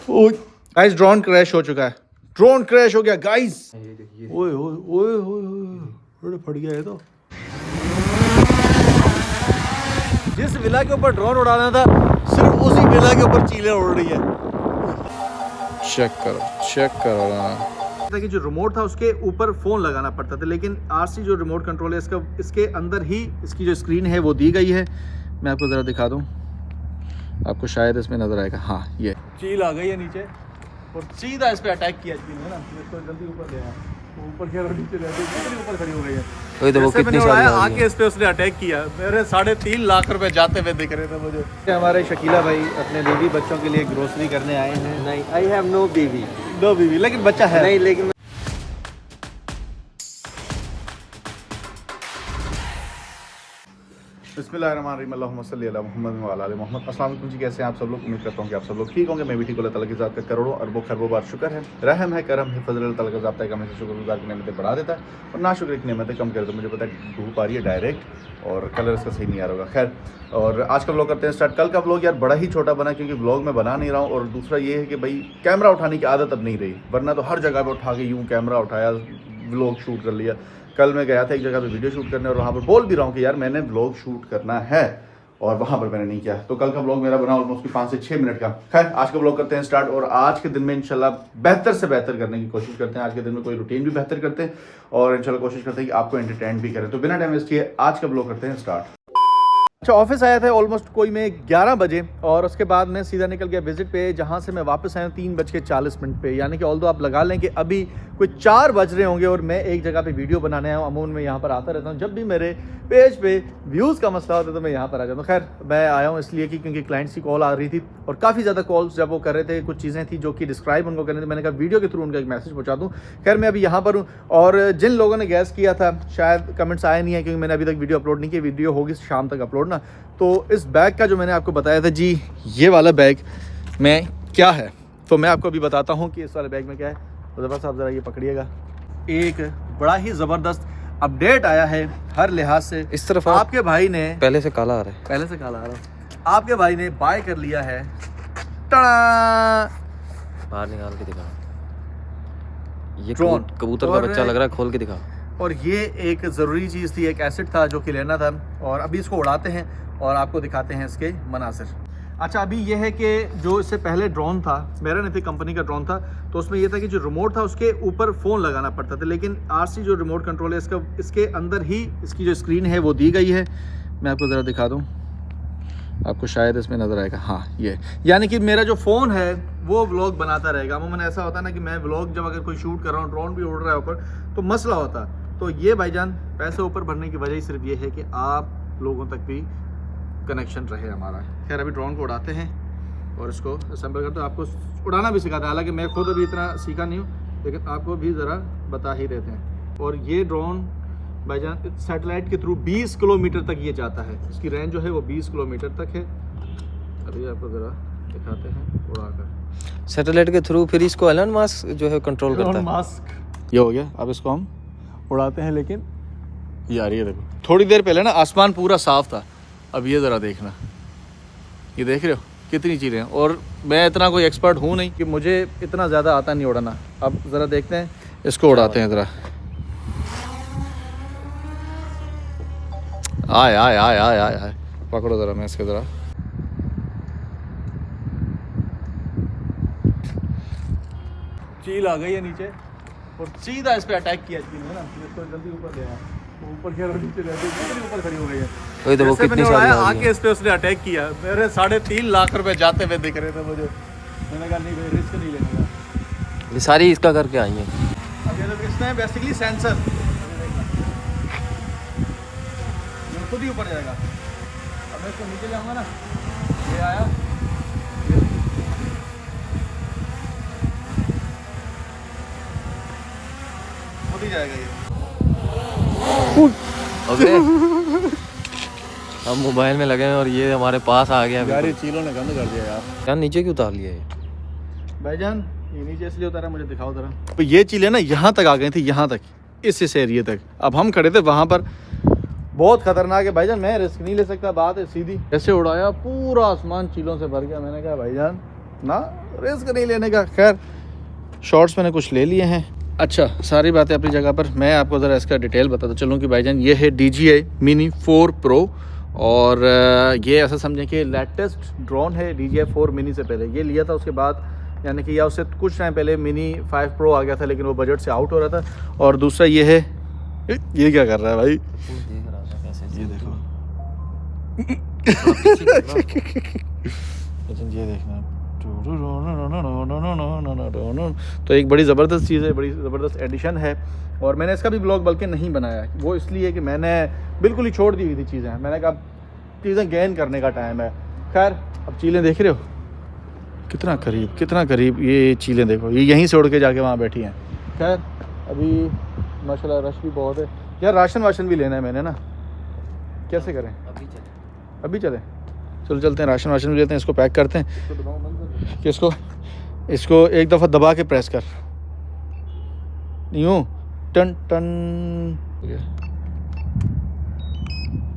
Guys drone crash हो चुका है, ड्रोन क्रैश हो गया गाइस। ओए ओए ओए ओए फट गया है। तो जिस विला के ऊपर ड्रोन उड़ाना था सिर्फ उसी विला के ऊपर चीलें उड़ रही है। चेक करो ना कि जो रिमोट था उसके ऊपर फोन लगाना पड़ता था, लेकिन आरसी जो रिमोट कंट्रोल है इसके अंदर ही इसकी जो स्क्रीन है वो दी गई है। मैं आपको ज़रा दिखा दूं, आपको शायद इसमें नजर आएगा। हाँ, ये चील आ गई है नीचे और सीधा इस पे अटैक किया चील है ना। इसको जल्दी ऊपर ले आया, ऊपर क्या नीचे रहती है, ऊपर खड़ी हो गई है। तो वो कितनी सारी आके इस पे उसने अटैक किया। मेरे 3.5 लाख रुपए जाते हुए दिख रहे थे मुझे। हमारे शकीला भाई अपने बीवी बच्चों के लिए ग्रोसरी करने आए हैं। नहीं, आई हैव नो बीवी, लेकिन बच्चा है नहीं। लेकिन बिस्मिल्लाहिर्रहमानिर्रहीम, अल्लाहुम्मा सल्ली अला मुहम्मद व अला आलि मुहम्मद। अस्सलाम वालेकुम जी, कैसे हैं आप सब लोग? उम्मीद करता हूँ कि आप सब लोग ठीक होंगे। मैं भी ठीक हूँ। अल्लाह ताला की ज़ात का करोड़ों अरबों खरबों बार शुक्र है, रहम है, करम है, फजल। अल्लाह ताला का ज़ाब्ता है कि हमेशा शुक्रगुज़ार की नेमतें बढ़ा देता है और नाशुक्र की नेमतें कम कर देता है। मुझे पता है धूप आ रही है डायरेक्ट और कलर इसका सही नहीं आ रहा होगा। खैर, और आज का व्लॉग करते हैं स्टार्ट। कल का व्लॉग यार बड़ा ही छोटा बना क्योंकि व्लॉग मैं बना नहीं रहा हूँ, और दूसरा ये है कि भाई कैमरा उठाने की आदत अब नहीं रही, वरना तो हर जगह पर उठा के यूँ कैमरा उठाया, व्लॉग शूट कर लिया। कल मैं गया था एक जगह पे वीडियो शूट करने और वहाँ पर बोल भी रहा हूँ कि यार मैंने व्लॉग शूट करना है, और वहाँ पर मैंने नहीं किया। तो कल का व्लॉग मेरा बना ऑलमोस्ट 5 से 6 मिनट का। खैर, आज का व्लॉग करते हैं स्टार्ट, और आज के दिन में इंशाल्लाह बेहतर से बेहतर करने की कोशिश करते हैं। आज के दिन में कोई रूटीन भी बेहतर करते हैं और इंशाल्लाह कोशिश करते हैं कि आपको एंटरटेन भी करें। तो बिना टाइम वेस्ट किए आज का व्लॉग करते हैं स्टार्ट। अच्छा, ऑफिस आया था ऑलमोस्ट कोई मैं 11 बजे, और उसके बाद मैं सीधा निकल गया विजिट पे, जहाँ से मैं वापस आया 3:40 पे। यानी कि ऑल्दो आप लगा लें कि अभी कोई 4 बज रहे होंगे और मैं एक जगह पे वीडियो बनाने आया हूँ। अमूमन मैं यहाँ पर आता रहता हूँ, जब भी मेरे पेज पे व्यूज़ का मसला होता है तो मैं यहाँ पर आ जाता हूँ। खैर, मैं आया हूँ इसलिए कि क्योंकि क्लाइंट्स की कॉल आ रही थी और काफ़ी ज़्यादा कॉल्स जब वो कर रहे थे, कुछ चीज़ें थी जो कि डिस्क्राइब उनको करनी थी। मैंने कहा वीडियो के थ्रू उनका एक मैसेज पहुँचा दूँ। खैर, मैं अभी यहाँ पर हूँ, और जिन लोगों ने गैस किया था शायद कमेंट्स आए नहीं है क्योंकि मैंने अभी तक वीडियो अपलोड नहीं की। वीडियो होगी शाम तक अपलोड ना। तो इस बैग का जो मैंने आपको बताया था जी, ये वाला बैग में क्या है, तो मैं आपको अभी बताता हूँ कि इस वाले बैग में क्या है। मुज़फ़्फ़र साहब ज़रा ये पकड़िएगा। एक बड़ा ही ज़बरदस्त अपडेट आया है हर लिहाज से। इस तरफ आपके भाई ने पहले से काला आ रहा है, पहले से काला आ रहा है। आपके भाई ने बाय कर लिया है। टड़ा! बाहर निकाल के दिखा। ये ड्रोन कबूतर का बच्चा लग रहा है, खोल के दिखा। और ये एक ज़रूरी चीज़ थी, एक एसेट था जो कि लेना था, और अभी इसको उड़ाते हैं और आपको दिखाते हैं इसके मनासिर। अच्छा, अभी ये है कि जो इससे पहले ड्रोन था, मेरा नहीं थी, कंपनी का ड्रोन था, तो उसमें ये था कि जो रिमोट था उसके ऊपर फ़ोन लगाना पड़ता था, लेकिन आरसी जो रिमोट कंट्रोल है इसके अंदर ही इसकी जो स्क्रीन है वो दी गई है। मैं आपको ज़रा दिखा दूँ, आपको शायद इसमें नज़र आएगा। हाँ, ये यानी कि मेरा जो फ़ोन है वो व्लॉग बनाता रहेगा। अमूमन ऐसा होता है ना कि मैं व्लॉग जब अगर कोई शूट कर रहा हूँ, ड्रोन भी उड़ रहा है ऊपर, तो मसला होता। तो ये भाईजान पैसे ऊपर भरने की वजह ही सिर्फ ये है कि आप लोगों तक भी कनेक्शन रहे हमारा। खैर, अभी ड्रोन को उड़ाते हैं और इसको असेंबल करते हैं, आपको उड़ाना भी सिखाते हैं। हालांकि मैं खुद अभी इतना सीखा नहीं हूँ, लेकिन आपको भी ज़रा बता ही देते हैं। और ये ड्रोन भाईजान सैटेलाइट के थ्रू 20 किलोमीटर तक ये जाता है। इसकी रेंज जो है वो 20 किलोमीटर तक है। अभी आपको ज़रा दिखाते हैं उड़ाकर सैटेलाइट के थ्रू। फिर इसको एलन मास्क जो है कंट्रोल करता है। मास्क ये हो गया। अब इसको हम उड़ाते हैं, लेकिन यार ये देखो, थोड़ी देर पहले ना आसमान पूरा साफ था, अब ये ज़रा देखना, ये देख रहे हो कितनी चीज़ें हैं। और मैं इतना कोई एक्सपर्ट हूँ नहीं कि मुझे इतना ज़्यादा आता नहीं उड़ाना। अब ज़रा देखते हैं, इसको उड़ाते हैं ज़रा। आए आए आए आए आए आए, पकड़ो ज़रा, मैं इसके ज़रा चील आ गई है नीचे और सीधा इस पे अटैक किया चील है ना। इसको जल्दी ऊपर ले आया, ऊपर क्या नीचे रहती है, ऊपर खड़ी हो गई है। वही तो वो कितनी सारी आके इस पे उसने अटैक किया। मेरे 3.5 लाख रुपए जाते हुए दिख रहे थे मुझे। मैंने कहा नहीं भाई, रिस्क नहीं लेने का। ये सारी इसका करके आई है। अब ये लोग इसमें बेसिकली सेंसर खुद ही ऊपर जाएगा। अब मैं इसको नीचे जाऊंगा ना, ये आया, खुद ही जाएगा ये। ओके, हम मोबाइल में लगे हैं और ये हमारे पास आ गया। यार ये चीलों ने गंद कर दिया यार। यार नीचे क्यों उतार लिया ये भाईजान? ये नीचे इसलिए उतारा, मुझे दिखाओ जरा। तो ये चीलें ना यहाँ तक आ गई थी, यहाँ तक, इस एरिया तक। अब हम खड़े थे वहाँ पर, बहुत खतरनाक है भाईजान, मैं रिस्क नहीं ले सकता। बात है सीधी, ऐसे उड़ाया, पूरा आसमान चीलों से भर गया। मैंने कहा भाईजान ना, रिस्क नहीं लेने का। खैर शॉर्ट्स मैंने कुछ ले लिए हैं। अच्छा, सारी बातें अपनी जगह पर। मैं आपको ज़रा इसका डिटेल बताता चलूँ कि भाईजान ये है DJI Mini 4 Pro और ये ऐसा समझें कि लेटेस्ट ड्रोन है। DJI 4 Mini से पहले ये लिया था, उसके बाद यानी कि या उससे कुछ टाइम पहले Mini 5 Pro आ गया था, लेकिन वो बजट से आउट हो रहा था। और दूसरा ये है, ये क्या कर रहा है भाई, ये देखो ये देखना, तो एक बड़ी ज़बरदस्त चीज़ है, बड़ी ज़बरदस्त एडिशन है। और मैंने इसका भी ब्लॉग बल्कि नहीं बनाया, वो इसलिए कि मैंने बिल्कुल ही छोड़ दी हुई थी चीज़ें। मैंने कहा चीज़ें गेन करने का टाइम है। खैर अब चीलें देख रहे हो कितना करीब ये चीलें देखो, ये यहीं से उड़ के जाके वहाँ बैठी हैं। खैर अभी माशाल्लाह रश भी बहुत है यार। राशन भी लेना है मैंने ना, कैसे करें? अभी चलें? चलो चलते हैं, राशन भी लेते हैं, इसको पैक करते हैं। किसको? इसको एक दफ़ा दबा के प्रेस कर, यूँ टन टन,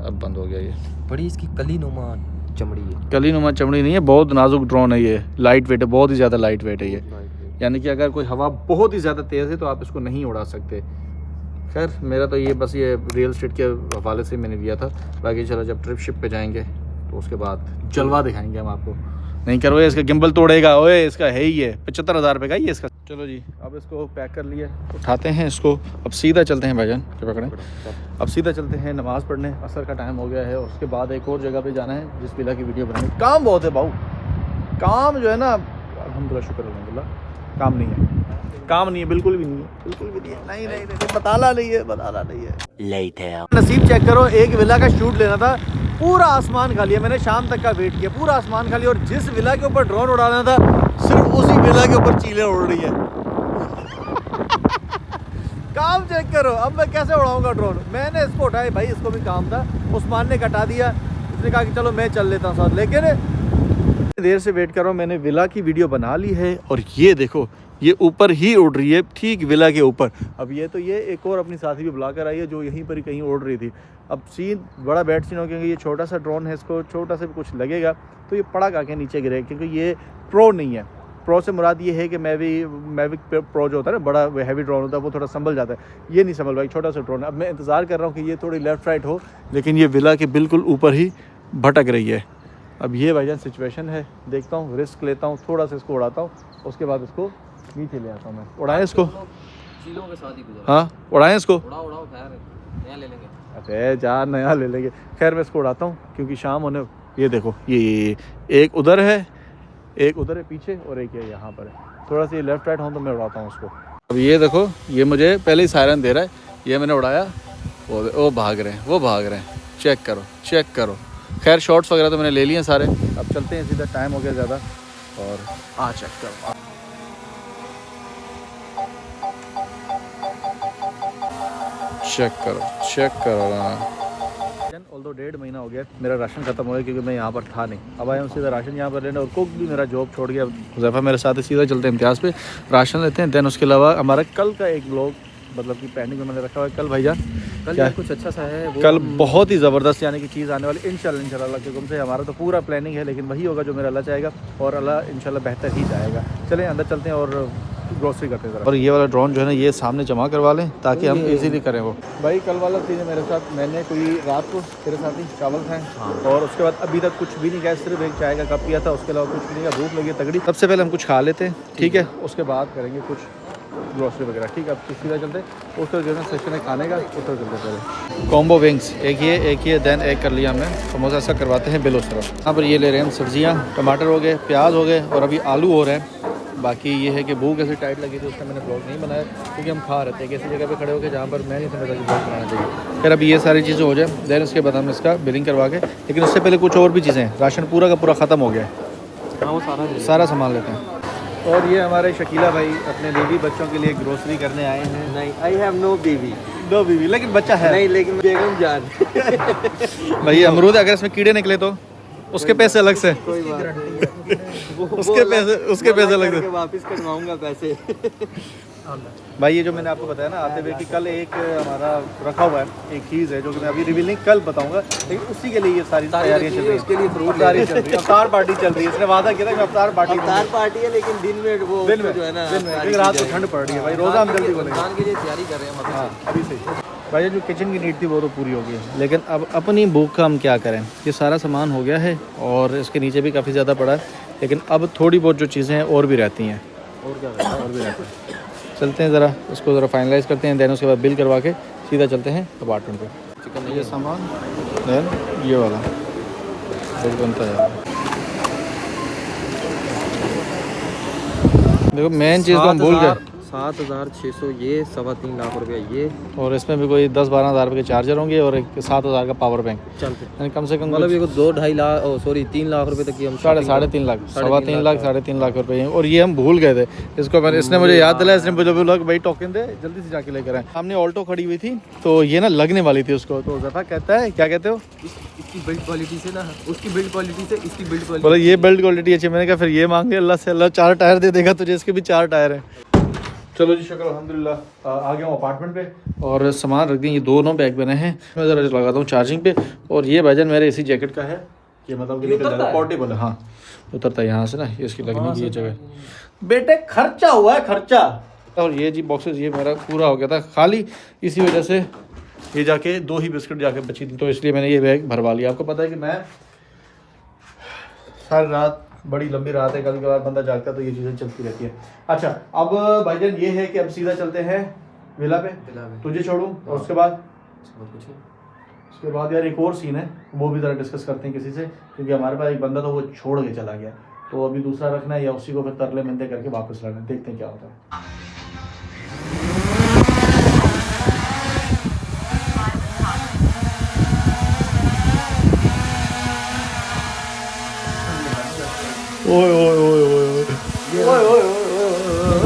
अब बंद हो गया। ये बड़ी इसकी कली नुमा चमड़ी है। कली नुमा चमड़ी नहीं है, बहुत नाजुक ड्रोन है ये, लाइट वेट है, बहुत ही ज़्यादा लाइट वेट है ये। यानी कि अगर कोई हवा बहुत ही ज़्यादा तेज़ है तो आप इसको नहीं उड़ा सकते। खैर मेरा तो ये बस ये रियल एस्टेट के हवाले से मैंने लिया था। बाकी चलो जब ट्रिप शिप पे जाएंगे तो उसके बाद जलवा दिखाएंगे हम आपको। नहीं करो इसका गिम्बल तोड़ेगा, ओए इसका है ही है 75,000 रुपये का ही है इसका। चलो जी अब इसको पैक कर लिए, उठाते हैं इसको। अब सीधा चलते हैं भाईजान के पकड़ें, अब सीधा चलते हैं नमाज़ पढ़ने, असर का टाइम हो गया है। और उसके बाद एक और जगह पे जाना है जिस विला की वीडियो बनानी। काम बहुत है भाऊ, काम जो है ना, अल्हम्दुलिल्लाह शुक्र अल्हम्दुलिल्लाह, काम नहीं है, काम नहीं है, बिल्कुल भी नहीं है, बिल्कुल भी नहीं है। नहीं बताना नहीं है। नसीब चेक करो, एक विला का शूट लेना था, पूरा आसमान खाली है। मैंने शाम तक का वेट किया, पूरा आसमान खाली। और जिस विला के ऊपर ड्रोन उड़ाना था, सिर्फ उसी विला के ऊपर चीलें उड़ रही है। काम चेक करो, अब मैं कैसे उड़ाऊंगा ड्रोन? मैंने इसको उठाया भाई, इसको भी काम था, उस्मान ने कटा दिया। उसने कहा कि चलो मैं चल लेता हूँ साथ, लेकिन देर से वेट कर रहा हूँ। मैंने विला की वीडियो बना ली है और ये देखो ये ऊपर ही उड़ रही है, ठीक विला के ऊपर। अब ये तो ये एक और अपनी साथी भी बुला कर आई है जो यहीं पर ही कहीं उड़ रही थी। अब सीन बड़ा बैड सीन हो गया, क्योंकि ये छोटा सा ड्रोन है, इसको छोटा सा भी कुछ लगेगा तो ये पड़ा के नीचे गिरेगा, क्योंकि ये प्रो नहीं है। प्रो से मुराद ये है कि मैविक प्रो जो होता है ना, बड़ा हैवी ड्रोन होता है, वो थोड़ा संभल जाता है। ये नहीं संभल भाई, छोटा सा ड्रोन है। अब मैं इंतज़ार कर रहा हूँ कि ये थोड़ी लेफ़्ट राइट हो, लेकिन ये विला के बिल्कुल ऊपर ही भटक रही है। अब ये भाईजान सिचुएशन है, देखता हूँ, रिस्क लेता हूँ, थोड़ा सा इसको उड़ाता हूँ, उसके बाद इसको नीचे ले आता हूँ मैं। उड़ाएं इसको, चीलों के साथ ही गुजरा। हाँ उड़ाएं इसको, उड़ाओ खैर नया ले लेंगे। अरे जा नया ले लेंगे। खैर मैं इसको उड़ाता हूँ क्योंकि शाम होने, ये देखो ये एक उधर है, एक उधर है पीछे, और एक ये यहाँ पर है। थोड़ा सा ये लेफ्ट राइट हो तो मैं उड़ाता हूँ उसको। अब ये देखो, ये मुझे पहले ही सायरन दे रहा है। ये मैंने उड़ाया, वो भाग रहे हैं, वो भाग रहे हैं। चेक करो। खैर शॉर्ट्स वगैरह तो मैंने ले लिए सारे। अब चलते हैं सीधा, टाइम हो गया ज़्यादा। और चेक करो, चेक करो ना। ऑल्दो 1.5 महीना हो गया मेरा राशन ख़त्म हो गया, क्योंकि मैं यहाँ पर था नहीं। अब आया हूँ सीधा राशन यहाँ पर लेने, और कुक भी मेरा जॉब छोड़ गया, हुज़ैफा मेरे साथ है। सीधा चलते हैं इम्तियाज़ पे, राशन लेते हैं। दैन उसके अलावा हमारा कल का एक ब्लॉग, मतलब कि पेंडिंग में मैंने रखा हुआ है। कल भाईजान कल कुछ अच्छा सा है, कल बहुत ही ज़बरदस्त यानी कि चीज़ आने वाली इंशाल्लाह अल्लाह के हुक्म से। हमारा तो पूरा प्लानिंग है, लेकिन वही होगा जो मेरा अल्लाह चाहेगा, और अल्लाह इंशाल्लाह बेहतर ही जाएगा। चलें अंदर चलते हैं और ग्रोसरी करते हैं। और ये वाला ड्रोन जो है ना, ये सामने जमा करवा लें ताकि हम इजीली करें वो। भाई कल वाला सीन है मेरे साथ, मैंने कोई रात को तेरे साथ ही चावल खाए, और उसके बाद अभी तक कुछ भी नहीं खाया, सिर्फ एक चाय का कप पिया था, उसके अलावा कुछ नहीं खाया। भूख लगी तगड़ी। सबसे पहले हम कुछ खा लेते हैं, ठीक है, उसके बाद करेंगे कुछ ग्रोसरी वगैरह, ठीक है। अब सीधा चलते हैं उस तरह जो है सेक्शन है खाने का, उस तरह चलते पहले। कॉम्बो विंग्स एक ये देन एक कर लिया हमने, समोसा ऐसा करवाते हैं बिल उस तरफ। यहाँ पर ये ले रहे हैं हम सब्जियाँ, टमाटर हो गए, प्याज हो गए, और अभी आलू हो रहे हैं। बाकी ये है कि भूख ऐसी टाइट लगी थी, उसका मैंने ब्लॉग नहीं बनाया, क्योंकि हम खा रहे थे किसी जगह पे खड़े होकर जहाँ पर मैं नहीं समझता कि ब्लॉग बनाना चाहिए। फिर अभी ये सारी चीज़ें हो जाए, देन उसके बाद हम इसका बिलिंग करवा के, लेकिन उससे पहले कुछ और भी चीज़ें हैं। राशन पूरा का पूरा ख़त्म हो गया है, वो सारा सामान लेते हैं। और ये हमारे शकीला भाई अपने बेबी बच्चों के लिए ग्रोसरी करने आए हैं। नहीं, आई हैव नो बेबी, लेकिन बच्चा है नहीं, लेकिन बेगम जान। भाई अमरूद अगर इसमें कीड़े निकले तो उसके पैसे अलग से, कोई बात नहीं, उसके पैसे अलग से वापस करवाऊंगा पैसे। भाई ये जो मैंने आपको बताया ना आते हुए कि कल एक हमारा रखा हुआ है एक चीज़ है जो कि मैं अभी रिवील नहीं कल बताऊंगा, लेकिन उसी के लिए ये सारी तैयारियां चल रही है। उसके लिए फ्रूट अफ्तारी चल रही है, अफ्तार पार्टी चल रही है। इसने वादा किया था कि अफ्तार पार्टी पार्टी है, लेकिन दिन में वो दिन में जो है ना, दिन में, क्योंकि रात को ठंड पड़ रही है भाई, रोज़ा हम जल्दी बोलेंगे। रमजान के लिए तैयारी कर रहे हैं हम हाँ अभी से भाई जो किचन की नीड थी वो तो पूरी हो गई है, लेकिन अब अपनी भूख का हम क्या करें। ये सारा सामान हो गया है और इसके नीचे भी काफ़ी ज़्यादा पड़ा है, लेकिन अब थोड़ी बहुत जो चीज़ें हैं और भी रहती हैं, और क्या करना है? और भी रहती हैं। चलते हैं ज़रा उसको ज़रा फाइनलाइज करते हैं, देन उसके बाद बिल करवा के सीधा चलते हैं अपार्टमेंट पे। चिकन ये सामान देन ये वाला बिल बनता है। देखो मेन चीज़ तो हम भूल गए, 7,600 ये, 3.25 लाख रुपया ये, और इसमें भी कोई 10-12 हज़ार रुपये के चार्जर होंगे और एक 7,000 का पावर बैंक, चलते यानी कम से कम मतलब ये 2-2.5 लाख, सॉरी 3 लाख रुपए तक की हम साढ़े तीन लाख, 3.25 लाख 3.5 लाख रुपए, और ये हम भूल गए थे। इसको मैंने इसने मुझे याद दिलाया, इसने मुझे बोला कि भाई टोकन दे जल्दी से जाके लेकर आए। सामने ऑल्टो खड़ी हुई थी तो ये ना लगने वाली थी उसको, तो ज़फा कहता है क्या कहते हो, इसकी बिल्ड क्वालिटी से ना, उसकी बिल्ड क्वालिटी से इसकी बिल्ड क्वालिटी, बोला ये बिल्ड क्वालिटी अच्छी। मैंने कहा फिर ये मांगे अल्लाह से, अल्लाह 4 टायर दे देगा तुझे, इसके भी 4 टायर हैं। चलो जी शुक्र अल्हम्दुलिल्लाह आ गया हूँ अपार्टमेंट पे और सामान रख दिए। ये दोनों बैग बने हैं, मैं ज़रा लगाता हूँ चार्जिंग पे। और ये भाईजान मेरे इसी जैकेट का है, ये मतलब कि निकल जाता है, पोर्टेबल है। हाँ उतरता है यहाँ से ना, ये इसकी लगने की ये जगह बेटे खर्चा हुआ है खर्चा। और ये जी बॉक्सेस ये मेरा पूरा हो गया था खाली, इसी वजह से ये जाके 2 ही बिस्किट जाके बची थी, तो इसलिए मैंने ये बैग भरवा लिया। आपको पता है कि मैं सारी रात, बड़ी लंबी रात है, कभी कभार बंदा जागता तो ये चीज़ें चलती रहती है। अच्छा अब भाईजान ये है कि अब सीधा चलते हैं विला पे, तुझे छोड़ूँ और उसके बाद कुछ नहीं। उसके बाद यार एक और सीन है, वो भी ज़रा डिस्कस करते हैं किसी से, क्योंकि हमारे पास एक बंदा तो वो छोड़ के चला गया, तो अभी दूसरा रखना है या उसी को फिर तरले मिलते करके वापस लाना है, देखते हैं क्या होता है। ओए ओए ओए ओए ओए ओए ओए ओए ओए,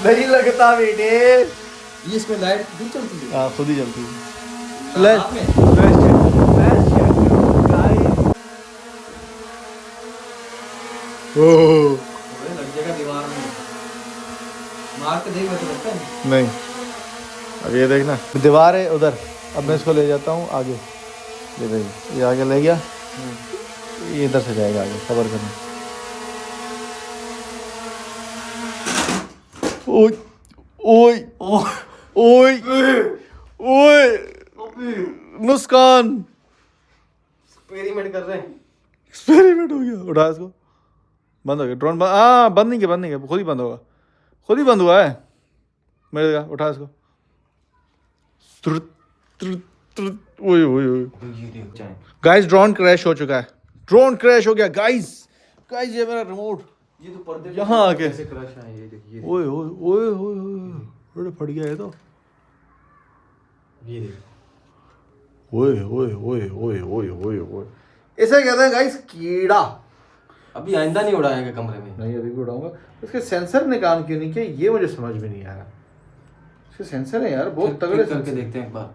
नहीं लगता बेटे, ये इसमें लाइट खुद चलती है? हाँ खुद ही चलती है। रात में? लग जाएगा दीवार में, मार के देख वैसे लगता है। नहीं अब ये देखना दीवार है उधर, अब मैं इसको ले जाता हूँ आगे, ये देखिए ये आगे ले गया, ये इधर से जाएगा आगे, खबर करना। ओए ओए ओए ओए मुस्कान, एक्सपेरिमेंट कर रहे हैं। एक्सपेरिमेंट हो गया, उठा इसको, बंद हो गया ड्रोन, हाँ बंद नहीं किया, खुद ही बंद होगा, खुद ही बंद हुआ है मेरे का, उठा इसको। ओए ओए ओए गाइस ड्रोन क्रैश हो चुका है, ड्रोन क्रैश हो गया गाइस। गाइस ये मेरा रिमोट ये तो पर्दे यहाँ आके कैसे क्रश है, ये देखिए ओए ओए ओए ओए ओए फट गया है तो, ये देखिए। ओए ओए ओए ओए ओए ओए ओए, इसे कहते हैं गाइस कीड़ा। अभी आइंदा नहीं उड़ाएंगे कमरे में। नहीं अभी भी उड़ाऊंगा। इसके सेंसर ने काम क्यों नहीं किया ये मुझे समझ में नहीं आ रहा। इसके सेंसर है यार बहुत तगड़े करके सेंसर। देखते हैं एक बार,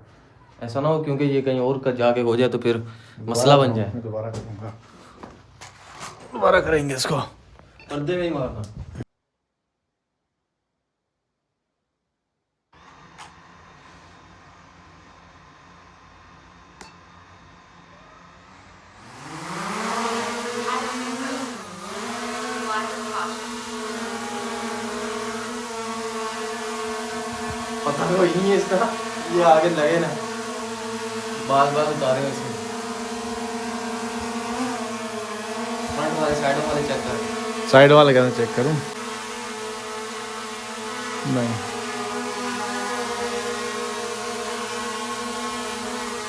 ऐसा ना हो क्योंकि ये कहीं और का जाके हो जाए तो फिर मसला बन जाए। मैं दोबारा करूंगा, दोबारा करेंगे इसको, पर्दे में ही मारना। पता नहीं वही है इसका, ये आगे लगे ना, बाल बाल उतारे हैं इसमें। फ्रंट वाले साइड वाले चेक कर, साइड वाला कहना चेक करूं,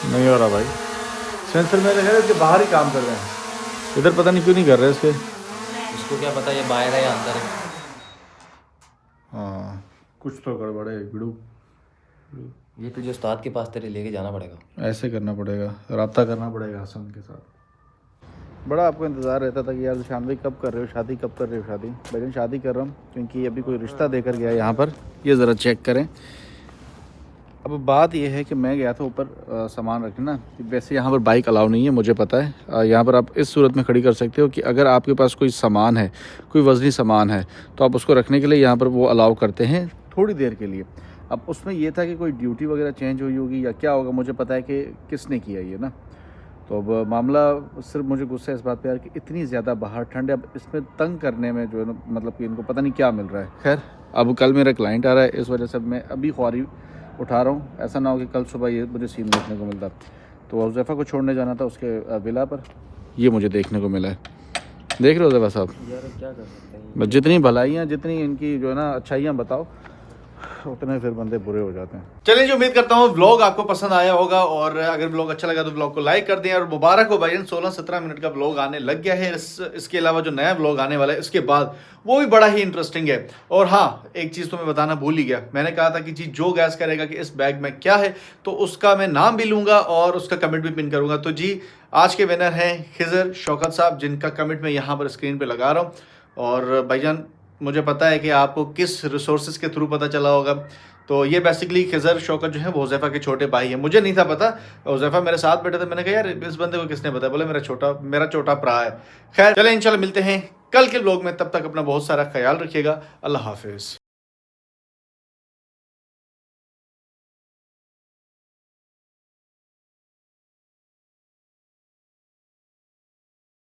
नहीं हो रहा भाई सेंसर मेरे है इसके बाहर ही काम कर रहे हैं, इधर पता नहीं क्यों नहीं कर रहे इसके। इसको क्या पता ये बाहर है या अंदर है। हाँ कुछ तो गड़बड़ है बिड़ू, ये तुझे उस्ताद के पास तेरे लेके जाना पड़ेगा। ऐसे करना पड़ेगा, रब्ता करना पड़ेगा हसन के साथ। बड़ा आपको इंतज़ार रहता था कि यार शान भाई कब कर रहे हो शादी, कब कर रहे हो शादी। भाई शादी कर रहा हूँ क्योंकि अभी कोई रिश्ता देकर गया यहाँ पर, ये ज़रा चेक करें। अब बात यह है कि मैं गया था ऊपर सामान रखना, वैसे यहाँ पर बाइक अलाउ नहीं है मुझे पता है। यहाँ पर आप इस सूरत में खड़ी कर सकते हो कि अगर आपके पास कोई सामान है, कोई वज़नी सामान है, तो आप उसको रखने के लिए यहाँ पर वो अलाउ करते हैं थोड़ी देर के लिए। अब उसमें ये था कि कोई ड्यूटी वगैरह चेंज हुई होगी या क्या होगा, मुझे पता है कि किसने किया ये ना। तो अब मामला सिर्फ मुझे गुस्सा है इस बात पे यार कि इतनी ज़्यादा बाहर ठंड है, अब इसमें तंग करने में जो है ना, मतलब कि इनको पता नहीं क्या मिल रहा है। खैर अब कल मेरा क्लाइंट आ रहा है, इस वजह से मैं अभी ख्वारी उठा रहा हूँ। ऐसा ना हो कि कल सुबह ये मुझे सीन देखने को मिलता। तो हुज़ैफ़ा को छोड़ने जाना था उसके विला पर, ये मुझे देखने को मिला है। देख रहे हो हुज़ैफ़ा साहब, यार क्या कर सकते हैं। बस जितनी भलाइयाँ, जितनी इनकी जो है ना अच्छाइयाँ बताओ, उतने फिर बंदे बुरे हो जाते हैं। चलिए जी, उम्मीद करता हूँ व्लॉग आपको पसंद आया होगा, और अगर व्लॉग अच्छा लगा तो व्लॉग को लाइक कर दें। और मुबारक हो भाईजान, 16-17 मिनट का व्लॉग आने लग गया है। इसके अलावा जो नया व्लॉग आने वाला है इसके बाद, वो भी बड़ा ही इंटरेस्टिंग है। और हाँ, एक चीज़ तो मैं बताना भूल ही गया, मैंने कहा था कि जी जो गैस करेगा कि इस बैग में क्या है, तो उसका मैं नाम भी लूँगा और उसका कमेंट भी पिन करूँगा। तो जी आज के विनर हैं खिज़र शौकत साहब, जिनका कमेंट मैं यहाँ पर स्क्रीन पर लगा रहा हूँ। और भाईजान मुझे पता है कि आपको किस रिसोर्सेज के थ्रू पता चला होगा। तो ये बेसिकली खिज़र शौकत जो है वो हुज़ैफ़ा के छोटे भाई हैं। मुझे नहीं था पता, हुज़ैफ़ा मेरे साथ बैठे थे, मैंने कहा यार इस बंदे को किसने बताया, बोले मेरा छोटा भरा है। खैर चले इंशाल्लाह मिलते हैं कल के व्लॉग में, तब तक अपना बहुत सारा ख्याल रखिएगा। अल्लाह हाफिज़।